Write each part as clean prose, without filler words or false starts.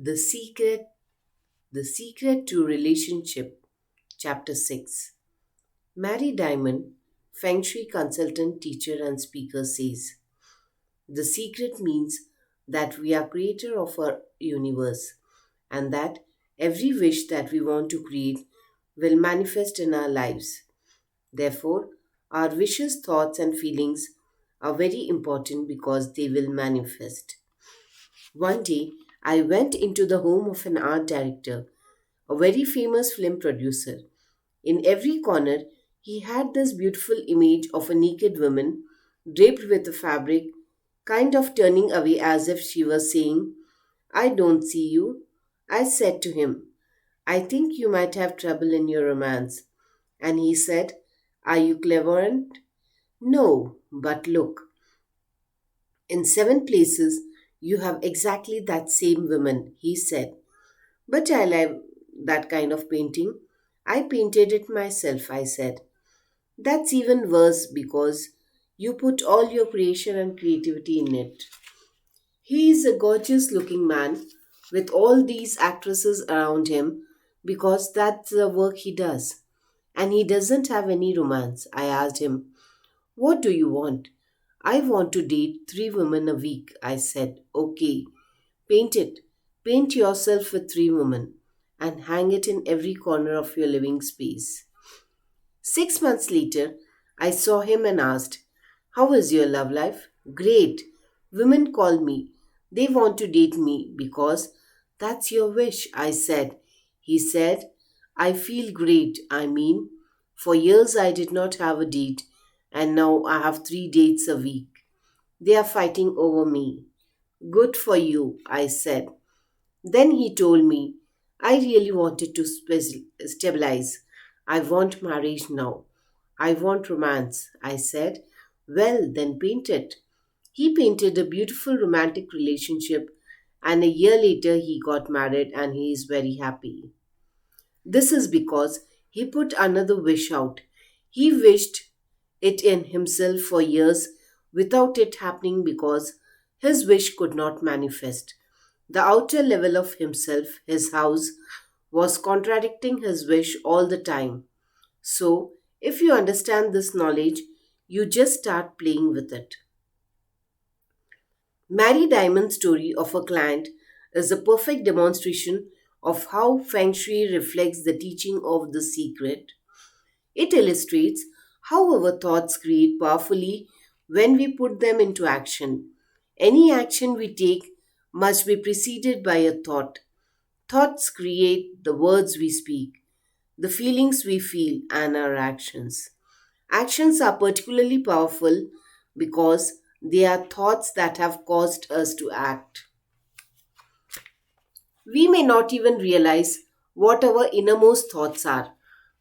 The Secret The Secret to Relationship, Chapter 6. Mary Diamond, Feng Shui consultant, teacher, and speaker, says the secret means that we are creator of our universe and that every wish that we want to create will manifest in our lives. Therefore, our wishes, thoughts, and feelings are very important because they will manifest. One day, I went into the home of an art director, a very famous film producer. In every corner, he had this beautiful image of a naked woman draped with a fabric, kind of turning away as if she was saying, I don't see you. I said to him, I think you might have trouble in your romance. And he said, Are you clairvoyant? No, but look, in 7 places you have exactly that same woman, he said. But I like that kind of painting. I painted it myself, I said. That's even worse because you put all your creation and creativity in it. He is a gorgeous looking man with all these actresses around him because that's the work he does. And he doesn't have any romance. I asked him, What do you want? I want to date 3 women a week, I said. Okay, paint it. Paint yourself with 3 women and hang it in every corner of your living space. 6 months later, I saw him and asked, How is your love life? Great. Women call me. They want to date me because that's your wish, I said. He said, I feel great. I mean, for years I did not have a date, and now I have 3 dates a week. They are fighting over me. Good for you, I said. Then he told me, I really wanted to stabilize. I want marriage now. I want romance. I said, Well, then paint it. He painted a beautiful romantic relationship, and a year later he got married and he is very happy. This is because he put another wish out. He wished it in himself for years without it happening because his wish could not manifest. The outer level of himself, his house, was contradicting his wish all the time. So, if you understand this knowledge, you just start playing with it. Mary Diamond's story of a client is a perfect demonstration of how Feng Shui reflects the teaching of the secret. It illustrates how our thoughts create powerfully when we put them into action. Any action we take must be preceded by a thought. Thoughts create the words we speak, the feelings we feel, and our actions. Actions are particularly powerful because they are thoughts that have caused us to act. We may not even realize what our innermost thoughts are,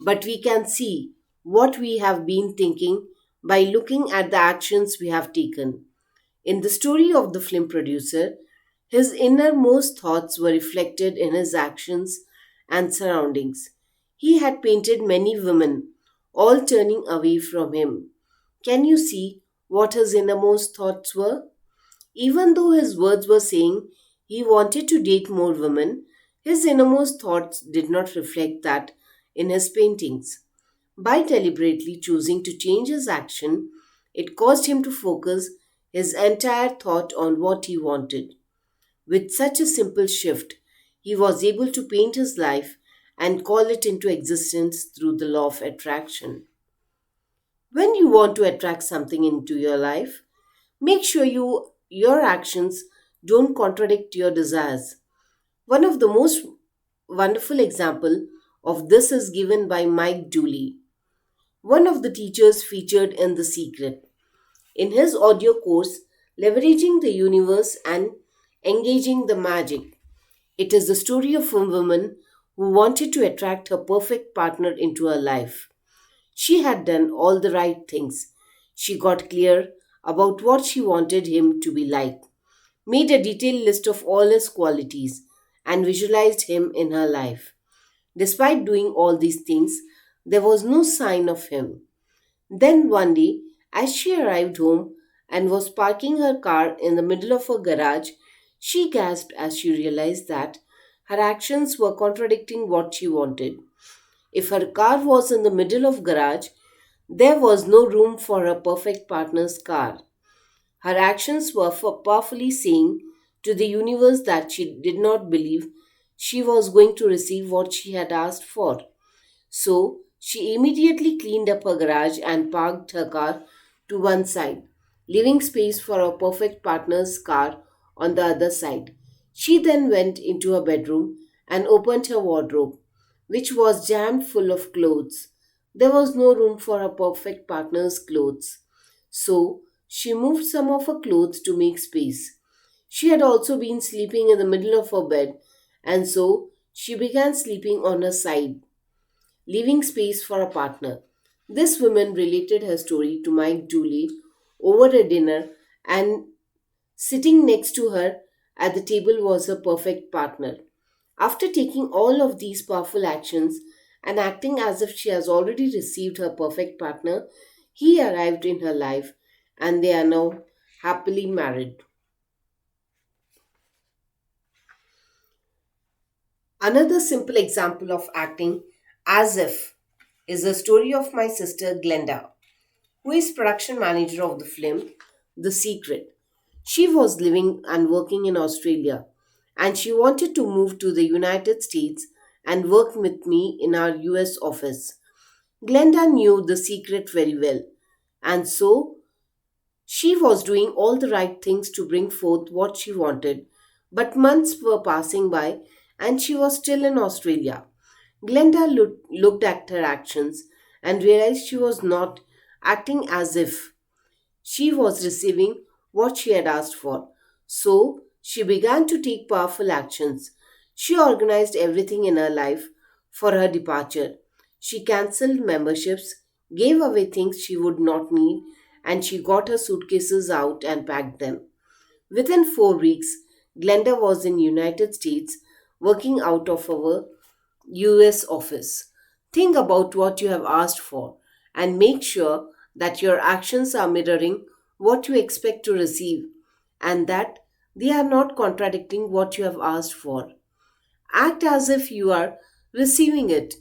but we can see what we have been thinking by looking at the actions we have taken. In the story of the film producer, his innermost thoughts were reflected in his actions and surroundings. He had painted many women, all turning away from him. Can you see what his innermost thoughts were? Even though his words were saying he wanted to date more women, his innermost thoughts did not reflect that in his paintings. By deliberately choosing to change his action, it caused him to focus his entire thought on what he wanted. With such a simple shift, he was able to paint his life and call it into existence through the law of attraction. When you want to attract something into your life, make sure your actions don't contradict your desires. One of the most wonderful example of this is given by Mike Dooley, one of the teachers featured in The Secret. In his audio course, Leveraging the Universe and Engaging the Magic, it is the story of a woman who wanted to attract her perfect partner into her life. She had done all the right things. She got clear about what she wanted him to be like, made a detailed list of all his qualities, and visualized him in her life. Despite doing all these things, there was no sign of him. Then one day, as she arrived home and was parking her car in the middle of a garage, she gasped as she realized that Her actions were contradicting what she wanted. If her car was in the middle of garage, there was no room for her perfect partner's car. Her actions were for powerfully saying to the universe that she did not believe she was going to receive what she had asked for. So she immediately cleaned up her garage and parked her car to one side, leaving space for her perfect partner's car on the other side. She then went into her bedroom and opened her wardrobe, which was jammed full of clothes. There was no room for her perfect partner's clothes. So she moved some of her clothes to make space. She had also been sleeping in the middle of her bed, and so she began sleeping on her side, leaving space for a partner. This woman related her story to Mike Dooley over a dinner, and sitting next to her at the table was her perfect partner. After taking all of these powerful actions and acting as if she has already received her perfect partner, he arrived in her life and they are now happily married. Another simple example of acting as if is the story of my sister Glenda, who is production manager of the film The Secret. She was living and working in Australia and she wanted to move to the United States and work with me in our US office. Glenda knew The Secret very well, and so she was doing all the right things to bring forth what she wanted. But months were passing by and she was still in Australia. Glenda looked at her actions and realized she was not acting as if she was receiving what she had asked for. So she began to take powerful actions. She organized everything in her life for her departure. She cancelled memberships, gave away things she would not need, and she got her suitcases out and packed them. Within 4 weeks, Glenda was in United States working out of our US office. Think about what you have asked for and make sure that your actions are mirroring what you expect to receive and that they are not contradicting what you have asked for. Act as if you are receiving it.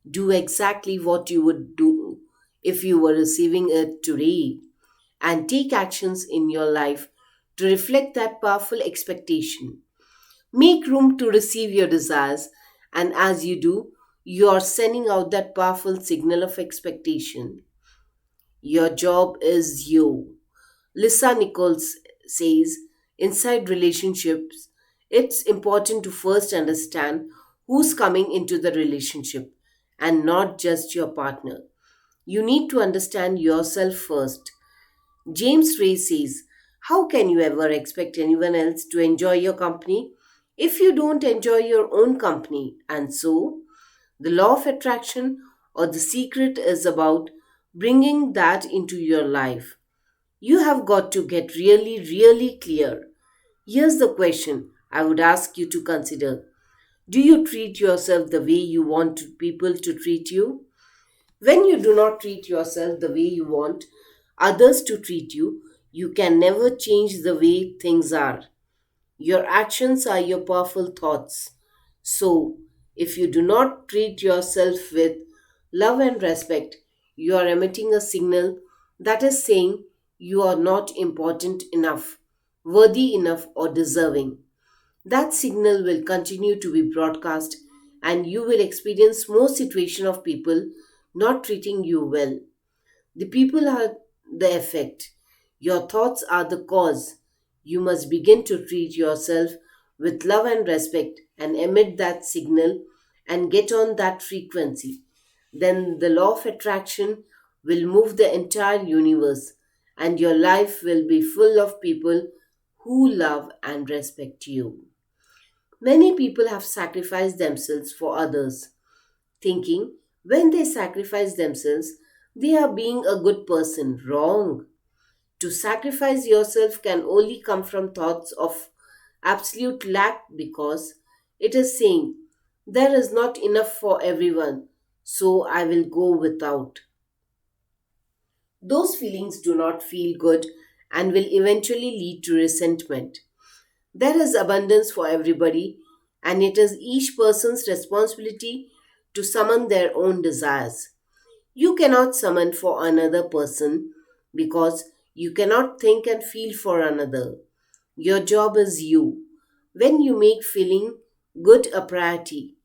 Do exactly what you would do if you were receiving it today and take actions in your life to reflect that powerful expectation. Make room to receive your desires, and as you do, you are sending out that powerful signal of expectation. Your job is you. Lisa Nichols says, inside relationships, it's important to first understand who's coming into the relationship and not just your partner. You need to understand yourself first. James Ray says, how can you ever expect anyone else to enjoy your company if you don't enjoy your own company? And so, the law of attraction or the secret is about bringing that into your life. You have got to get really, really clear. Here's the question I would ask you to consider. Do you treat yourself the way you want people to treat you? When you do not treat yourself the way you want others to treat you, you can never change the way things are. Your actions are your powerful thoughts. So, if you do not treat yourself with love and respect, you are emitting a signal that is saying you are not important enough, worthy enough, or deserving. That signal will continue to be broadcast and you will experience more situation of people not treating you well. The people are the effect. Your thoughts are the cause. You must begin to treat yourself with love and respect and emit that signal and get on that frequency. Then the law of attraction will move the entire universe and your life will be full of people who love and respect you. Many people have sacrificed themselves for others, thinking when they sacrifice themselves, they are being a good person. Wrong. To sacrifice yourself can only come from thoughts of absolute lack because it is saying, there is not enough for everyone, so I will go without. Those feelings do not feel good and will eventually lead to resentment. There is abundance for everybody, and it is each person's responsibility to summon their own desires. You cannot summon for another person because you cannot think and feel for another. Your job is you. When you make feeling good a priority,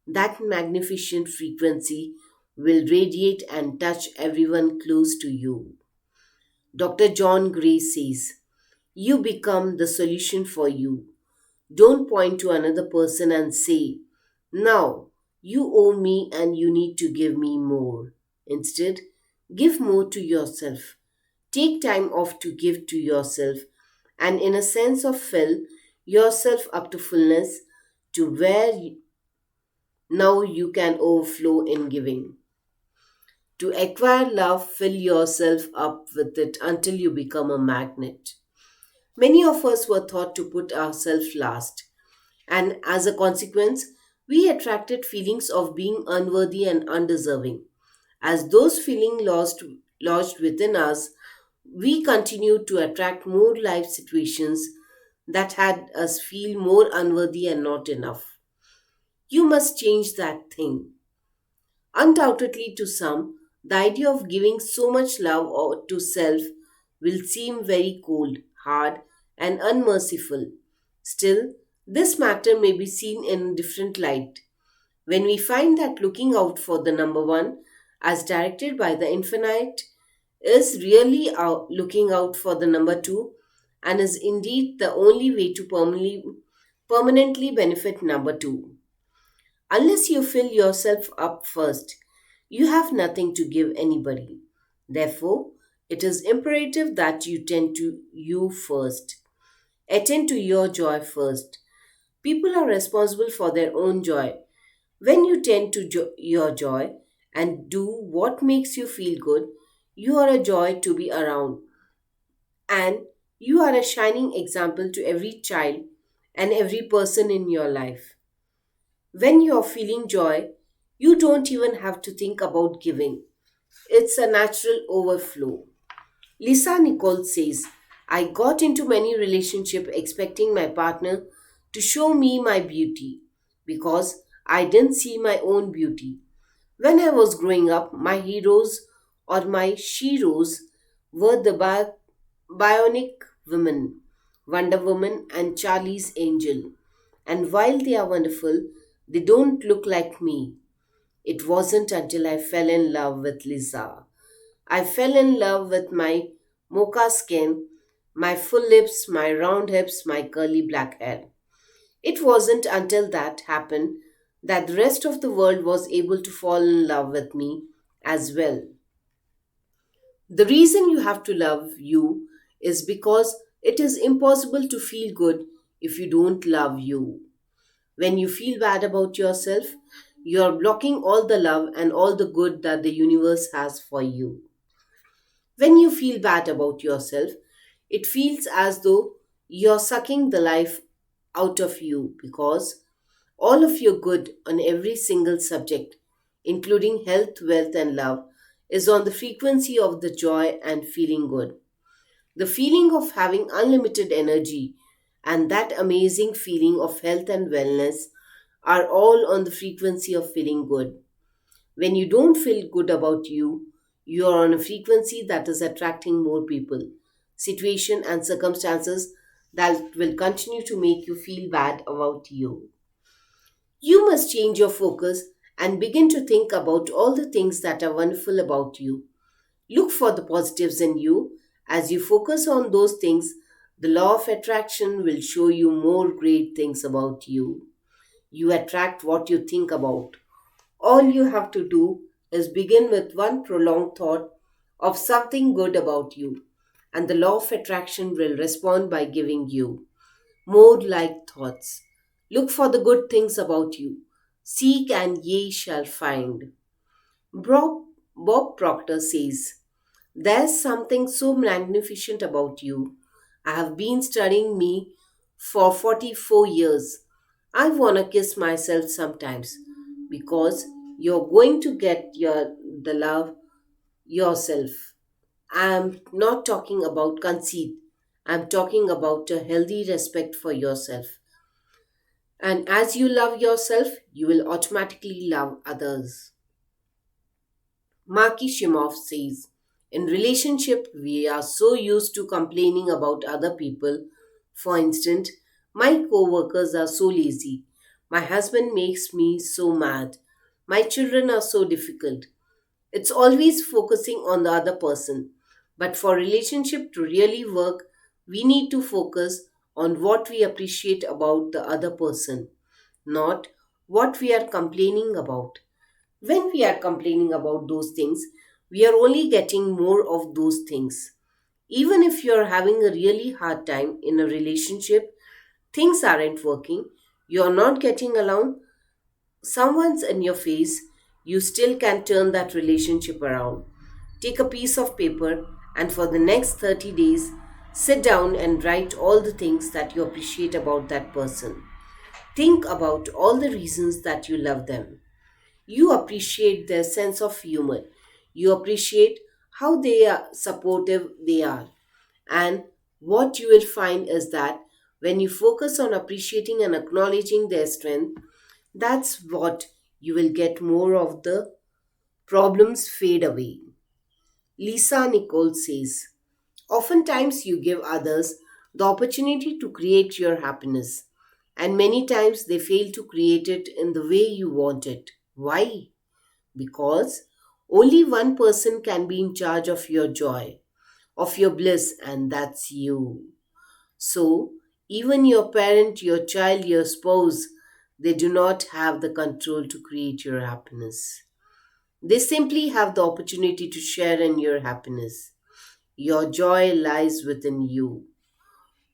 that magnificent frequency will radiate and touch everyone close to you. Dr. John Gray says, you become the solution for you. Don't point to another person and say, now you owe me and you need to give me more. Instead, give more to yourself. Take time off to give to yourself and, in a sense of fill yourself up to fullness to where now you can overflow in giving. To acquire love, fill yourself up with it until you become a magnet. Many of us were taught to put ourselves last, and as a consequence, we attracted feelings of being unworthy and undeserving. As those feelings lodged within us, we continued to attract more life situations that had us feel more unworthy and not enough. You must change that thing. Undoubtedly, to some, the idea of giving so much love to self will seem very cold, hard, and unmerciful. Still, this matter may be seen in a different light. When we find that looking out for the number one, as directed by the infinite, is really looking out for the number two, and is indeed the only way to permanently benefit number two. Unless you fill yourself up first, you have nothing to give anybody. Therefore, it is imperative that you tend to you first. Attend to your joy first. People are responsible for their own joy. When you tend to your joy and do what makes you feel good, you are a joy to be around, and you are a shining example to every child and every person in your life. When you are feeling joy, you don't even have to think about giving. It's a natural overflow. Lisa Nicole says, I got into many relationships expecting my partner to show me my beauty because I didn't see my own beauty. When I was growing up, my heroes or my sheroes were the bionic women, Wonder Woman and Charlie's Angel. And while they are wonderful, they don't look like me. It wasn't until I fell in love with Lisa. I fell in love with my mocha skin, my full lips, my round hips, my curly black hair. It wasn't until that happened that the rest of the world was able to fall in love with me as well. The reason you have to love you is because it is impossible to feel good if you don't love you. When you feel bad about yourself, you are blocking all the love and all the good that the universe has for you. When you feel bad about yourself, it feels as though you're sucking the life out of you because all of your good on every single subject, including health, wealth, and love, is on the frequency of the joy and feeling good. The feeling of having unlimited energy and that amazing feeling of health and wellness are all on the frequency of feeling good. When you don't feel good about you, you are on a frequency that is attracting more people, situation and circumstances that will continue to make you feel bad about you. You must change your focus and begin to think about all the things that are wonderful about you. Look for the positives in you. As you focus on those things, the law of attraction will show you more great things about you. You attract what you think about. All you have to do is begin with one prolonged thought of something good about you, and the law of attraction will respond by giving you more like thoughts. Look for the good things about you. Seek and ye shall find. Bob Proctor says, there's something so magnificent about you. I have been studying me for 44 years. I want to kiss myself sometimes because you're going to get the love yourself. I'm not talking about conceit. I'm talking about a healthy respect for yourself. And as you love yourself, you will automatically love others. Marky Shimoff says, in relationship, we are so used to complaining about other people. For instance, my co-workers are so lazy. My husband makes me so mad. My children are so difficult. It's always focusing on the other person. But for relationship to really work, we need to focus on what we appreciate about the other person, not what we are complaining about. When we are complaining about those things, we are only getting more of those things. Even if you're having a really hard time in a relationship, things aren't working, you're not getting along, someone's in your face, you still can turn that relationship around. Take a piece of paper and for the next 30 days, sit down and write all the things that you appreciate about that person. Think about all the reasons that you love them. You appreciate their sense of humor. You appreciate how they are supportive they are. And what you will find is that when you focus on appreciating and acknowledging their strength, that's what you will get more of the problems fade away. Lisa Nicole says, oftentimes you give others the opportunity to create your happiness, and many times they fail to create it in the way you want it. Why? Because only one person can be in charge of your joy, of your bliss, and that's you. So, even your parent, your child, your spouse, they do not have the control to create your happiness. They simply have the opportunity to share in your happiness. Your joy lies within you.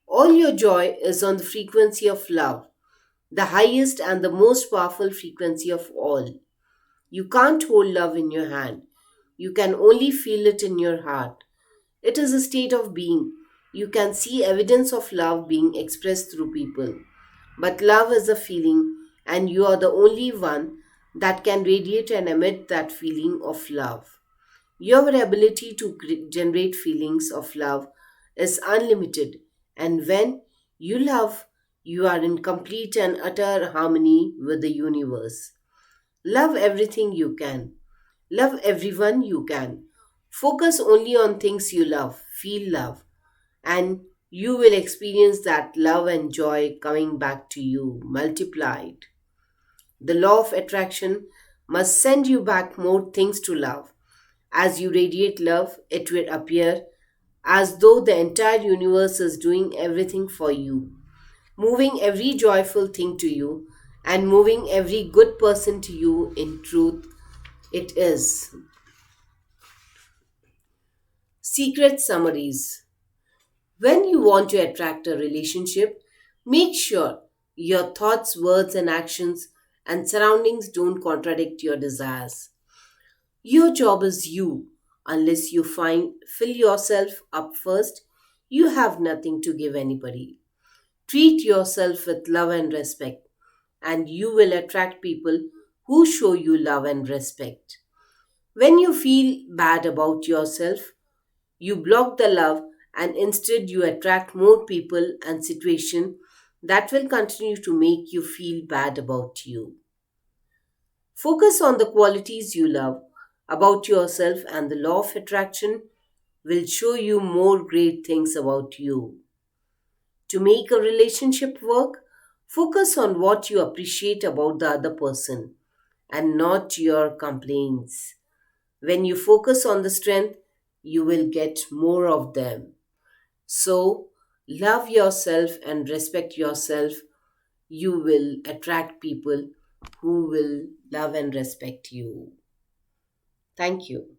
All your joy is on the frequency of love, the highest and the most powerful frequency of all. You can't hold love in your hand. You can only feel it in your heart. It is a state of being. You can see evidence of love being expressed through people. But love is a feeling, and you are the only one that can radiate and emit that feeling of love. Your ability to generate feelings of love is unlimited, and when you love, you are in complete and utter harmony with the universe. Love everything you can. Love everyone you can. Focus only on things you love. Feel love. And you will experience that love and joy coming back to you, multiplied. The law of attraction must send you back more things to love. As you radiate love, it will appear as though the entire universe is doing everything for you, moving every joyful thing to you, and moving every good person to you in truth. It is. Secret summaries. When you want to attract a relationship, make sure your thoughts, words, and actions and surroundings don't contradict your desires. Your job is you. Unless you fill yourself up first, you have nothing to give anybody. Treat yourself with love and respect, and you will attract people who show you love and respect. When you feel bad about yourself, you block the love and instead you attract more people and situations that will continue to make you feel bad about you. Focus on the qualities you love about yourself, and the law of attraction will show you more great things about you. To make a relationship work, focus on what you appreciate about the other person and not your complaints. When you focus on the strength, you will get more of them. So, love yourself and respect yourself. You will attract people who will love and respect you. Thank you.